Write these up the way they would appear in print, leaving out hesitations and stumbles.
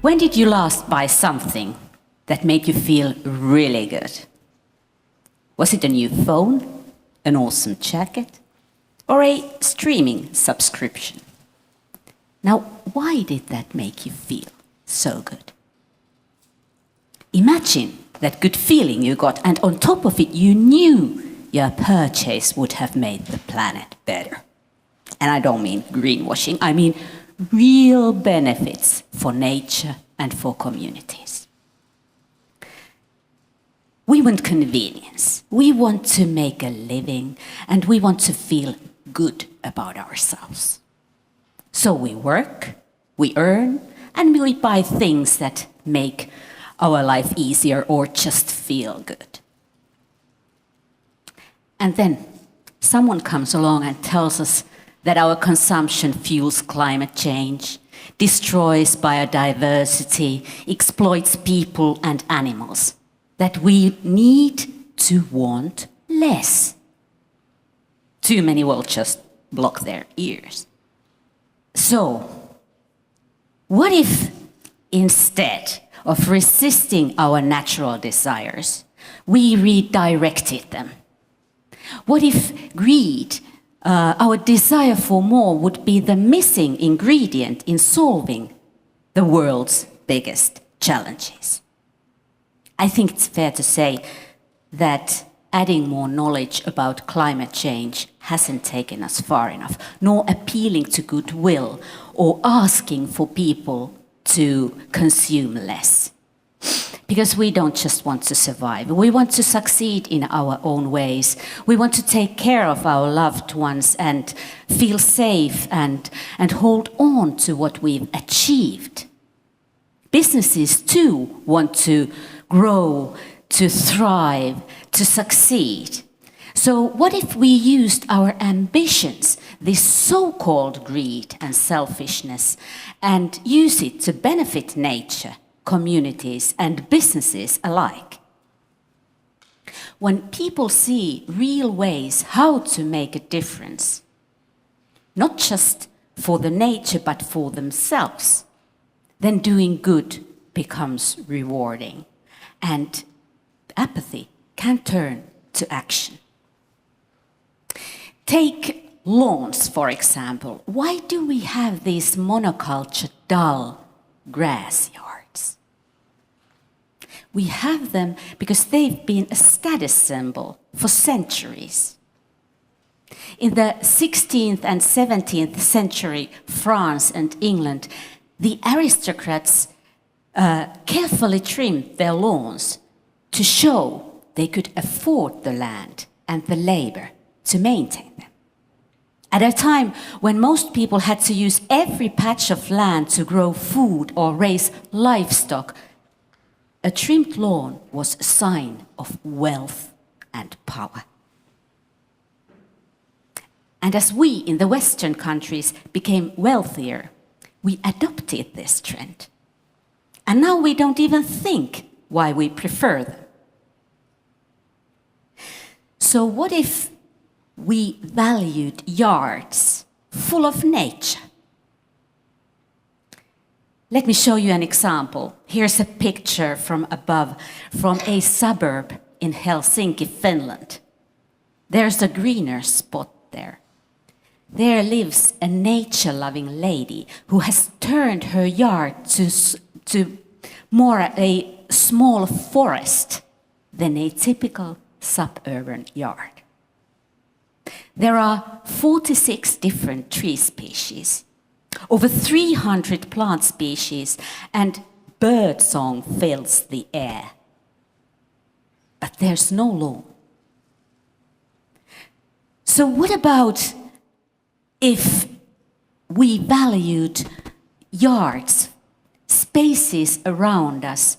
When did you last buy something that made you feel really good? Was it a new phone, an awesome jacket, or a streaming subscription? Now, why did that make you feel so good? Imagine that good feeling you got, and on top of it, you knew your purchase would have made the planet better. And I don't mean greenwashing, I mean real benefits for nature and for communities. We want convenience, we want to make a living, and we want to feel good about ourselves. So we work, we earn, and we buy things that make our life easier or just feel good. And then someone comes along and tells us that our consumption fuels climate change, destroys biodiversity, exploits people and animals, that we need to want less. Too many will just block their ears. So, what if instead of resisting our natural desires, we redirected them? What if greed, our desire for more, would be the missing ingredient in solving the world's biggest challenges? I think it's fair to say that adding more knowledge about climate change hasn't taken us far enough, nor appealing to goodwill or asking for people to consume less. Because we don't just want to survive, we want to succeed in our own ways. We want to take care of our loved ones and feel safe and hold on to what we've achieved. Businesses too want to grow, to thrive, to succeed. So what if we used our ambitions, this so-called greed and selfishness, and use it to benefit nature, communities and businesses alike? When people see real ways how to make a difference, not just for the nature but for themselves, then doing good becomes rewarding, and apathy can turn to action. Take lawns, for example. Why do we have these monoculture, dull grass yards? We have them because they've been a status symbol for centuries. In the 16th and 17th century, France and England, the aristocrats carefully trimmed their lawns to show they could afford the land and the labor to maintain them. At a time when most people had to use every patch of land to grow food or raise livestock, a trimmed lawn was a sign of wealth and power. And as we in the Western countries became wealthier, we adopted this trend. And now we don't even think why we prefer them. So what if we valued yards full of nature? Let me show you an example. Here's a picture from above, from a suburb in Helsinki, Finland. There's a greener spot there. There lives a nature-loving lady who has turned her yard to more a small forest than a typical suburban yard. There are 46 different tree species, over 300 plant species, and bird song fills the air. But there's no lawn. So what about if we valued yards, spaces around us,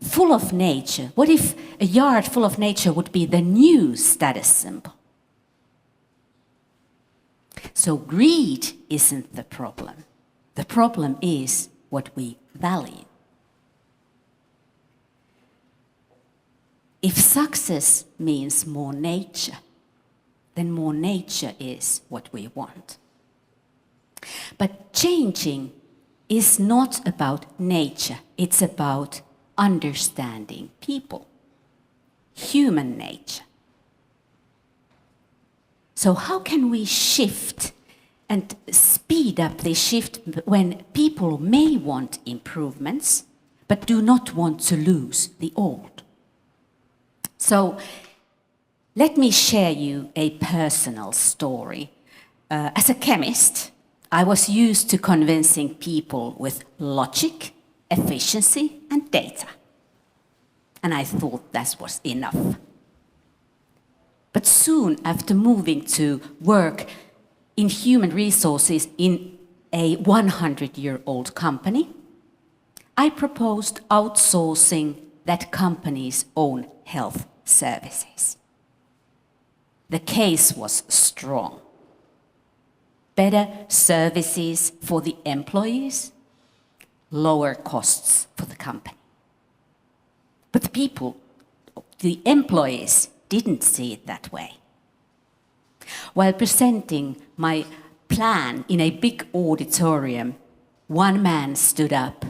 full of nature? What if a yard full of nature would be the new status symbol? So greed isn't the problem. The problem is what we value. If success means more nature, then more nature is what we want. But changing is not about nature, it's about understanding people, human nature. So how can we shift and speed up this shift when people may want improvements but do not want to lose the old? So let me share you a personal story. As a chemist, I was used to convincing people with logic, efficiency, and data. And I thought that was enough. But soon after moving to work in human resources in a 100-year-old company, I proposed outsourcing that company's own health services. The case was strong. Better services for the employees, lower costs for the company. But the people, the employees, didn't see it that way. While presenting my plan in a big auditorium, one man stood up,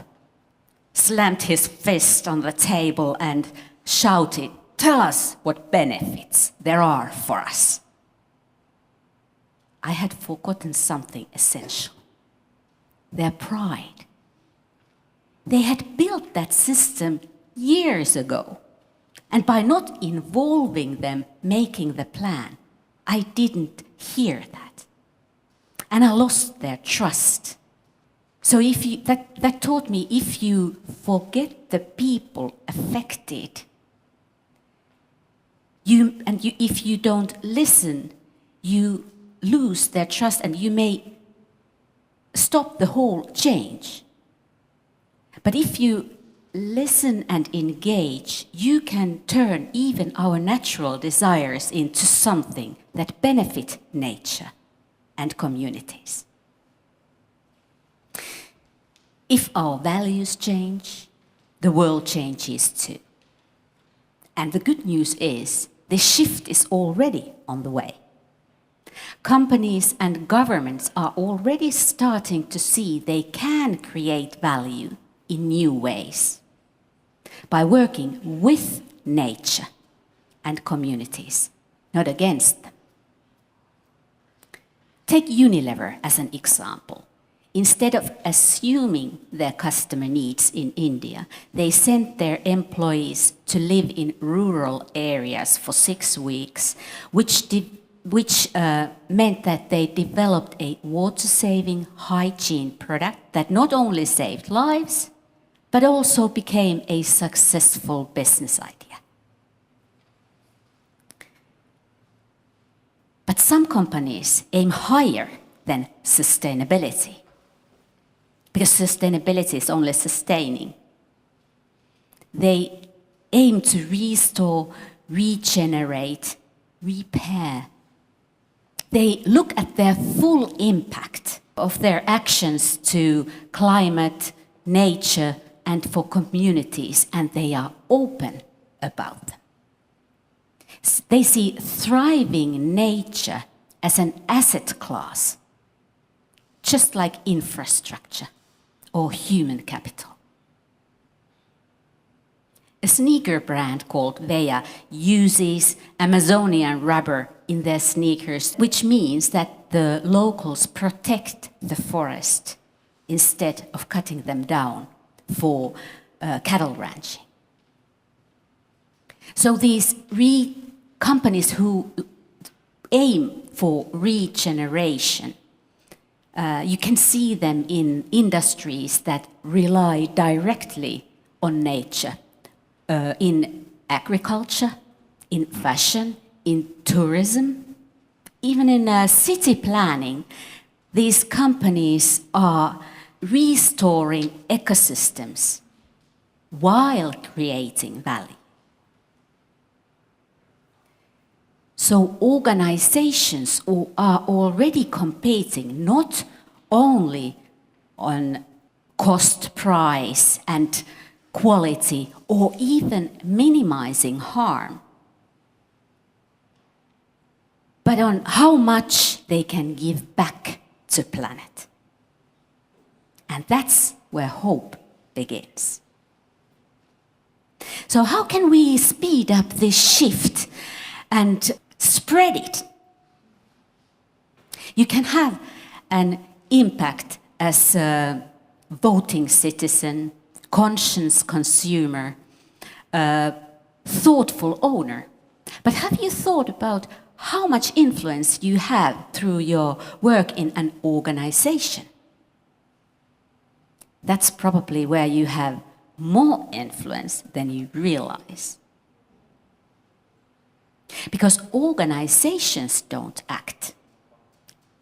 slammed his fist on the table and shouted, "Tell us what benefits there are for us." I had forgotten something essential: their pride. They had built that system years ago, and by not involving them making the plan, I didn't hear that. And I lost their trust. So that taught me, if you forget the people affected, if you don't listen, you lose their trust and you may stop the whole change. But if you listen and engage, you can turn even our natural desires into something that benefit nature and communities. If our values change, the world changes too. And the good news is, the shift is already on the way. Companies and governments are already starting to see they can create value in new ways by working with nature and communities, not against them. Take Unilever as an example. Instead of assuming their customer needs in India, they sent their employees to live in rural areas for 6 weeks, which meant that they developed a water-saving hygiene product that not only saved lives, but also became a successful business idea. But some companies aim higher than sustainability, because sustainability is only sustaining. They aim to restore, regenerate, repair. They look at their full impact of their actions to climate, nature, and for communities, and they are open about them. They see thriving nature as an asset class, just like infrastructure or human capital. A sneaker brand called Veja uses Amazonian rubber in their sneakers, which means that the locals protect the forest instead of cutting them down for cattle ranching. So these companies who aim for regeneration, you can see them in industries that rely directly on nature, in agriculture, in fashion, in tourism, even in city planning. These companies are restoring ecosystems while creating value. So organizations are already competing not only on cost, price, and quality, or even minimizing harm, but on how much they can give back to planet. And that's where hope begins. So how can we speed up this shift and spread it? You can have an impact as a voting citizen, conscious consumer, thoughtful owner. But have you thought about how much influence you have through your work in an organization? That's probably where you have more influence than you realize. Because organizations don't act.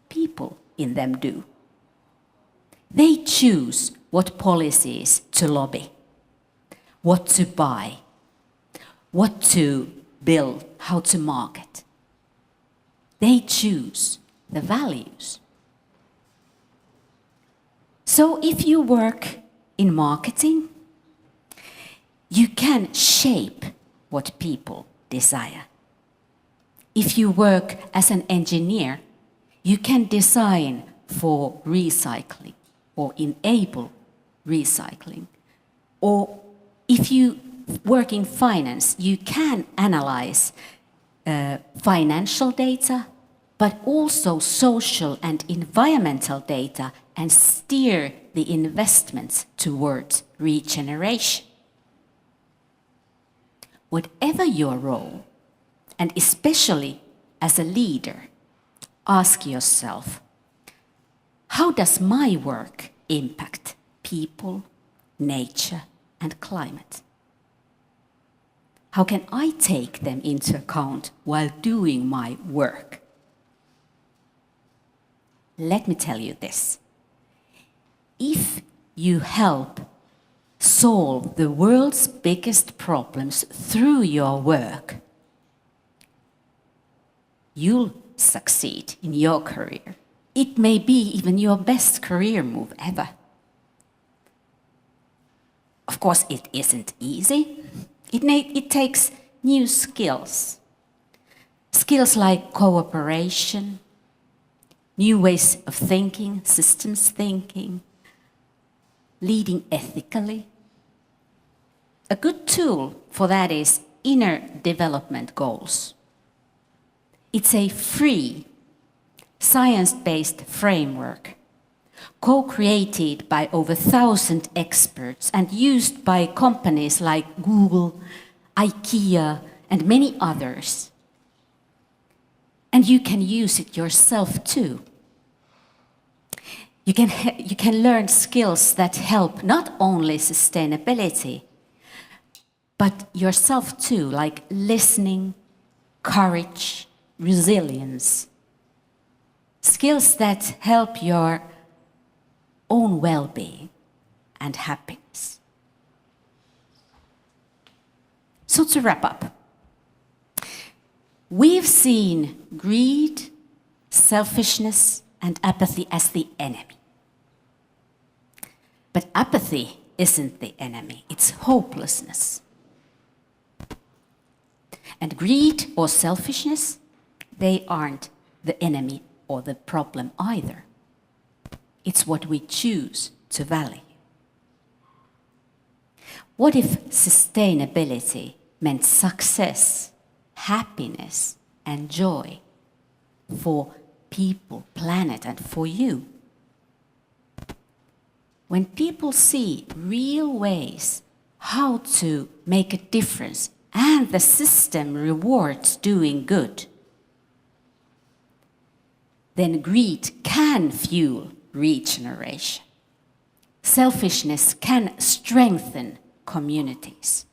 People in them do. They choose what policies to lobby, what to buy, what to build, how to market. They choose the values. So if you work in marketing, you can shape what people desire. If you work as an engineer, you can design for recycling or enable recycling. Or if you work in finance, you can analyze financial data, but also social and environmental data and steer the investments towards regeneration. Whatever your role, and especially as a leader, ask yourself, how does my work impact people, nature, and climate? How can I take them into account while doing my work? Let me tell you this. If you help solve the world's biggest problems through your work, you'll succeed in your career. It may be even your best career move ever. Of course, it isn't easy. It takes new skills. Skills like cooperation, new ways of thinking, systems thinking, leading ethically. A good tool for that is inner development goals. It's a free, science-based framework, co-created by over 1,000 experts and used by companies like Google, IKEA, and many others. And you can use it yourself too. You can learn skills that help not only sustainability, but yourself too, like listening, courage, resilience. Skills that help your own well-being and happiness. So to wrap up, we've seen greed, selfishness, and apathy as the enemy. But apathy isn't the enemy, it's hopelessness. And greed or selfishness, they aren't the enemy or the problem either. It's what we choose to value. What if sustainability meant success, happiness, and joy for people, planet, and for you? When people see real ways how to make a difference and the system rewards doing good, then greed can fuel regeneration. Selfishness can strengthen communities,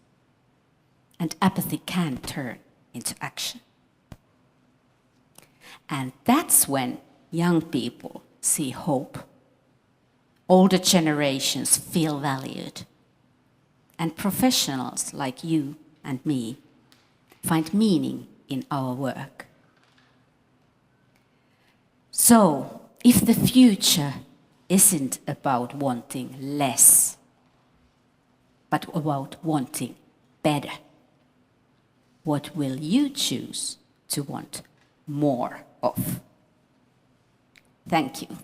and apathy can turn into action. And that's when young people see hope, older generations feel valued, and professionals like you and me find meaning in our work. So, if the future isn't about wanting less, but about wanting better, what will you choose to want more of? Thank you.